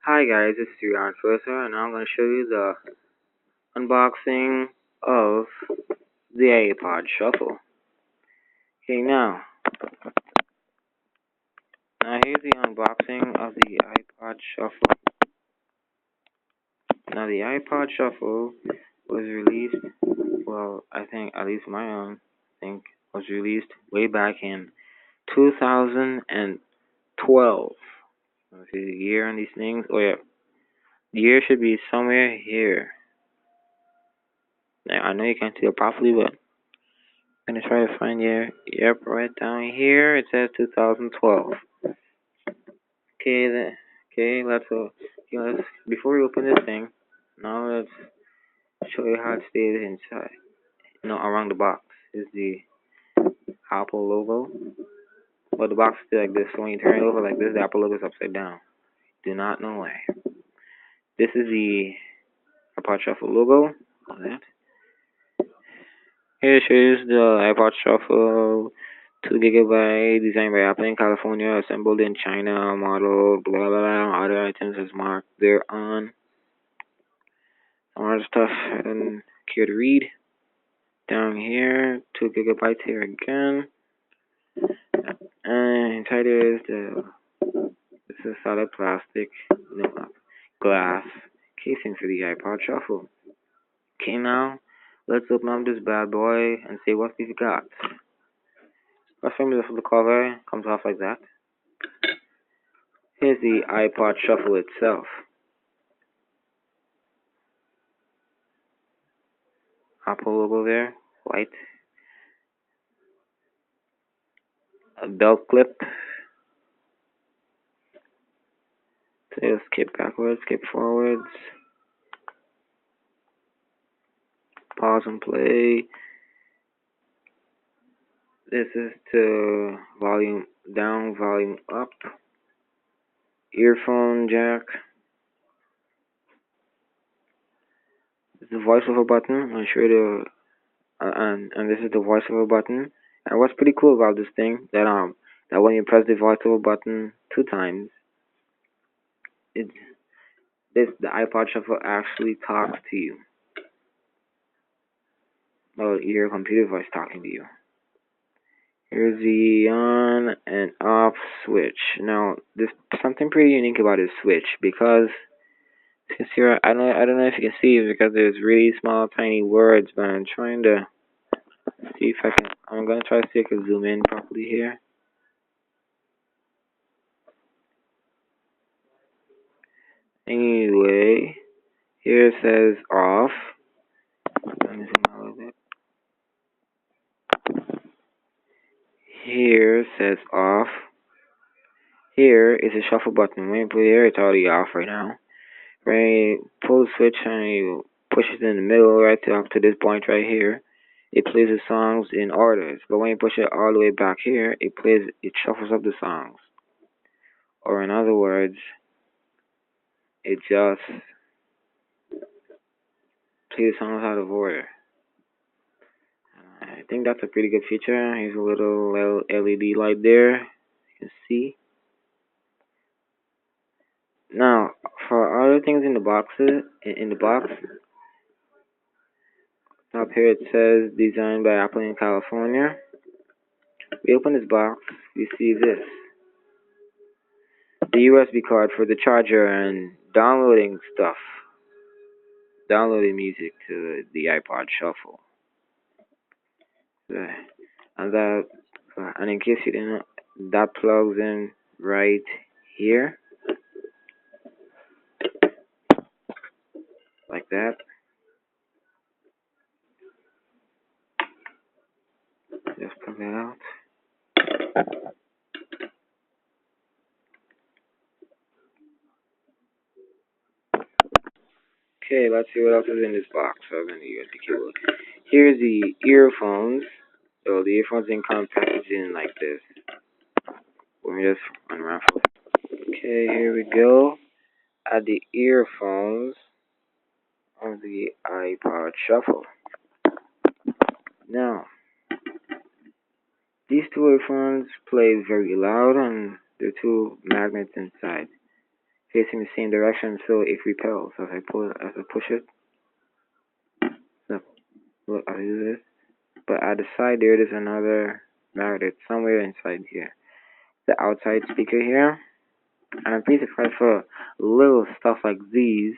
Hi guys, this is reon and now I'm going to show you the unboxing of the iPod Shuffle. Okay, now here's the unboxing of the iPod Shuffle. Now the iPod Shuffle was released, well, I think, at least my own, was released way back in 2012. Let's see the year on these things. Oh yeah, the year should be somewhere here. Now, I know you can't see it properly, but I'm gonna try to find your yep right down here. It says 2012. Okay, let's before we open this thing, now let's show you how it stays inside. Around the box is the Apple logo. But the box is like this. So when you turn it over like this, the Apple logo is upside down. Do not know why. This is the iPod Shuffle logo. All that. Here shows the iPod Shuffle 2 GB, designed by Apple in California, assembled in China, model, blah blah blah, other items as marked thereon. Some other stuff I didn't care to read. Down here, 2 GB here again. And inside is this is solid plastic, glass casing for the iPod Shuffle. Okay, now let's open up this bad boy and see what we've got. First thing, the cover comes off like that. Here's the iPod Shuffle itself. Apple logo there, white. A belt clip. So skip backwards, skip forwards. Pause and play. This is to volume down, volume up. Earphone jack. This is the voiceover button. I'm sure and this is the voiceover button. And what's pretty cool about this thing that when you press the voiceover button 2 times, the iPod Shuffle actually talks to you. Well, your computer voice talking to you. Here's the on and off switch. Now, there's something pretty unique about this switch because since here, I don't know if you can see it because there's really small, tiny words, but I'm trying to see if I can. I'm gonna try to see if I can zoom in properly here. Anyway, here it says off. Let me zoom out a little bit. Here it says off. Here is a shuffle button. When you put it here, it's already off right now. When you pull the switch and you push it in the middle right up to this point right here, it plays the songs in orders. But when you push it all the way back here, it shuffles up the songs. Or in other words, it just plays songs out of order. I think that's a pretty good feature. Here's a little LED light there. You can see. Now, for other things in the box, up here it says designed by Apple in California. We open this box, we see this. The USB card for the charger and downloading stuff. Downloading music to the iPod Shuffle. And in case you didn't know, that plugs in right here. Like that. Just plug it out. Okay, let's see what else is in this box other than the USB cable. Here's the earphones. So the earphones didn't come packaged in like this. Let me just unravel. Okay, here we go. At the earphones of the iPod Shuffle. Now, these 2 earphones play very loud and there are 2 magnets inside. facing the same direction, so it repels as I push it. Look, I do this. But at the side there, there's another magnet somewhere inside here. The outside speaker here. And I'm pretty surprised for little stuff like these.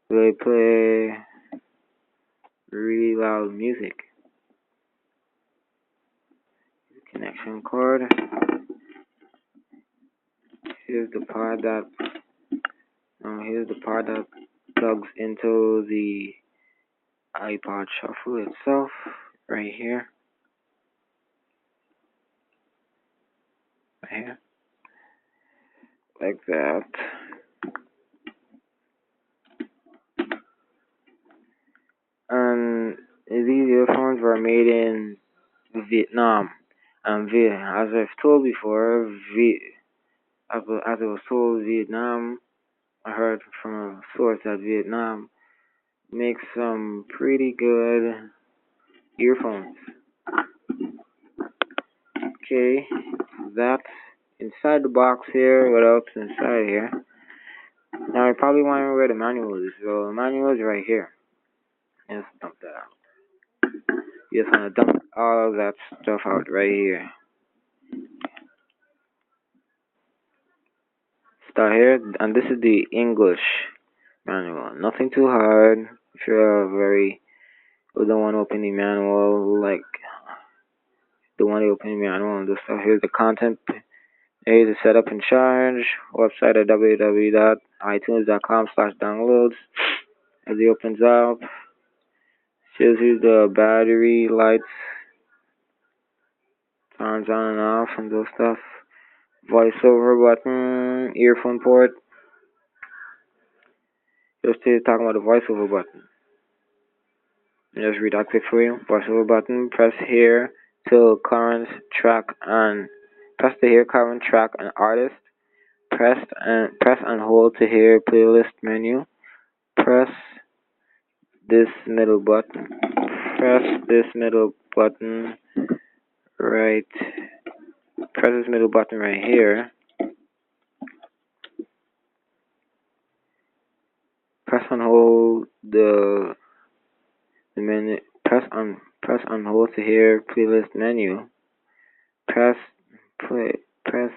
They play really loud music. Connection cord. Here's the part that plugs into the iPod Shuffle itself, right here, like that. And these earphones were made in Vietnam. And as I've told before, as it was told, Vietnam, I heard from a source that Vietnam makes some pretty good earphones. Okay, that's inside the box here. What else inside here? Now I probably wondering where the manual is. So the manual is right here. Let's dump that out. You just want to dump all of that stuff out right here. Start here, and this is the English manual. Nothing too hard. If you're who don't want to open the manual, like the one to open the manual and this stuff. Here's the content. Here's the setup and charge. Website at www.itunes.com/downloads. As it opens up, shows you the battery lights, turns on and off, and those stuff. Voiceover button, earphone port. Just talking about the voiceover button. Just read that quick for you. Voiceover button. Press here to current track and artist. Press and hold to hear playlist menu. Press this middle button. Press this middle button right. Press this middle button right here. Press and hold the menu. Press and hold to hear playlist menu. Press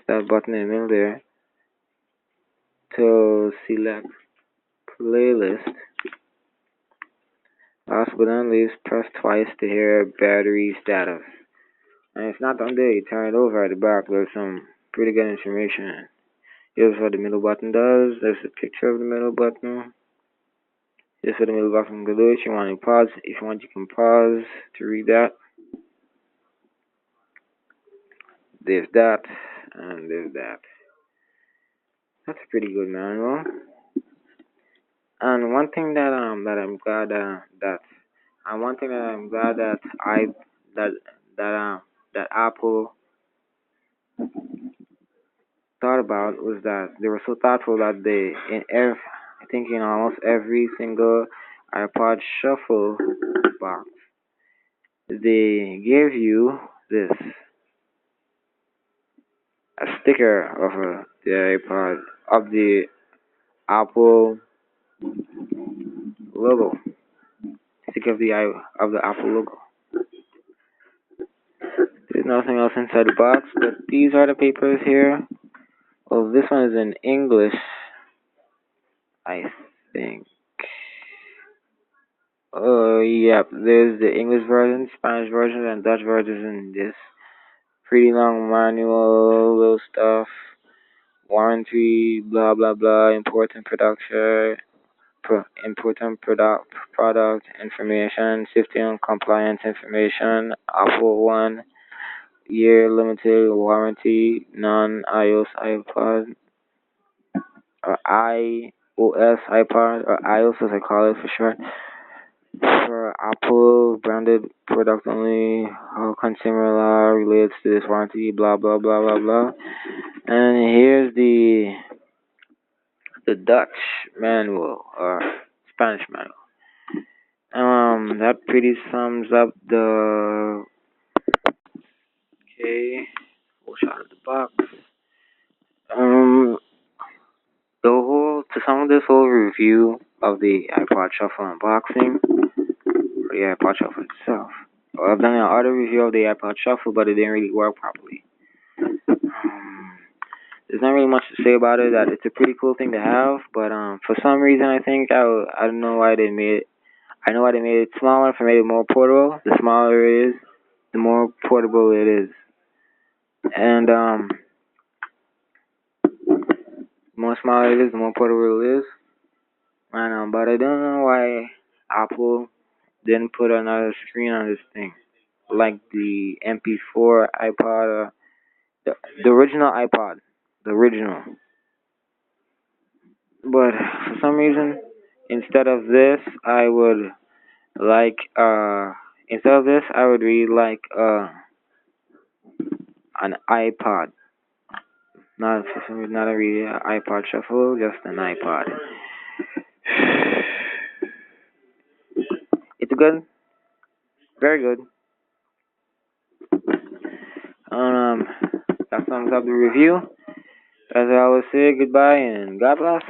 that button in the middle there to select playlist. Last but not least, press twice to hear battery status. And it's not done there, you turn it over at the back, there's some pretty good information. Here's what the middle button does. There's a picture of the middle button. Here's what the middle button can do. If you want to pause, you can pause to read that. There's that, and there's that. That's a pretty good manual. And one thing that I'm glad that Apple thought about was that they were so thoughtful that I think in almost every single iPod Shuffle box, they gave you this, a sticker of the iPod, of the Apple logo, sticker of the Apple logo. There's nothing else inside the box, but these are the papers here. Well, this one is in English, I think. Oh, yep. There's the English version, Spanish version, and Dutch version in this pretty long manual, little stuff, warranty, blah blah blah, important product information, safety and compliance information, Apple 1 year limited warranty, non-iOS iPod, or iOS iPod, or iOS as I call it for short. For Apple branded product only, how consumer law relates to this warranty, blah blah blah blah blah. And here's the Dutch manual or Spanish manual. That pretty sums up the full shot of the box. The whole to sum up this whole review of the iPod Shuffle unboxing, or the iPod Shuffle itself. Well, I've done an auto review of the iPod Shuffle, but it didn't really work properly. There's not really much to say about it. That it's a pretty cool thing to have, but for some reason I think I don't know why they made it. I know why they made it smaller. If they made it more portable, the smaller it is, the more portable it is. And the more smaller it is, the more portable it is. And but I don't know why Apple didn't put another screen on this thing, like the MP4 iPod, the original iPod, the original. But for some reason, instead of this, I would like instead of this, I would really like an iPod. Not for some reason, not a really iPod Shuffle, just an iPod. It's good, very good. Um, that sums up the review. As I always say, goodbye and God bless.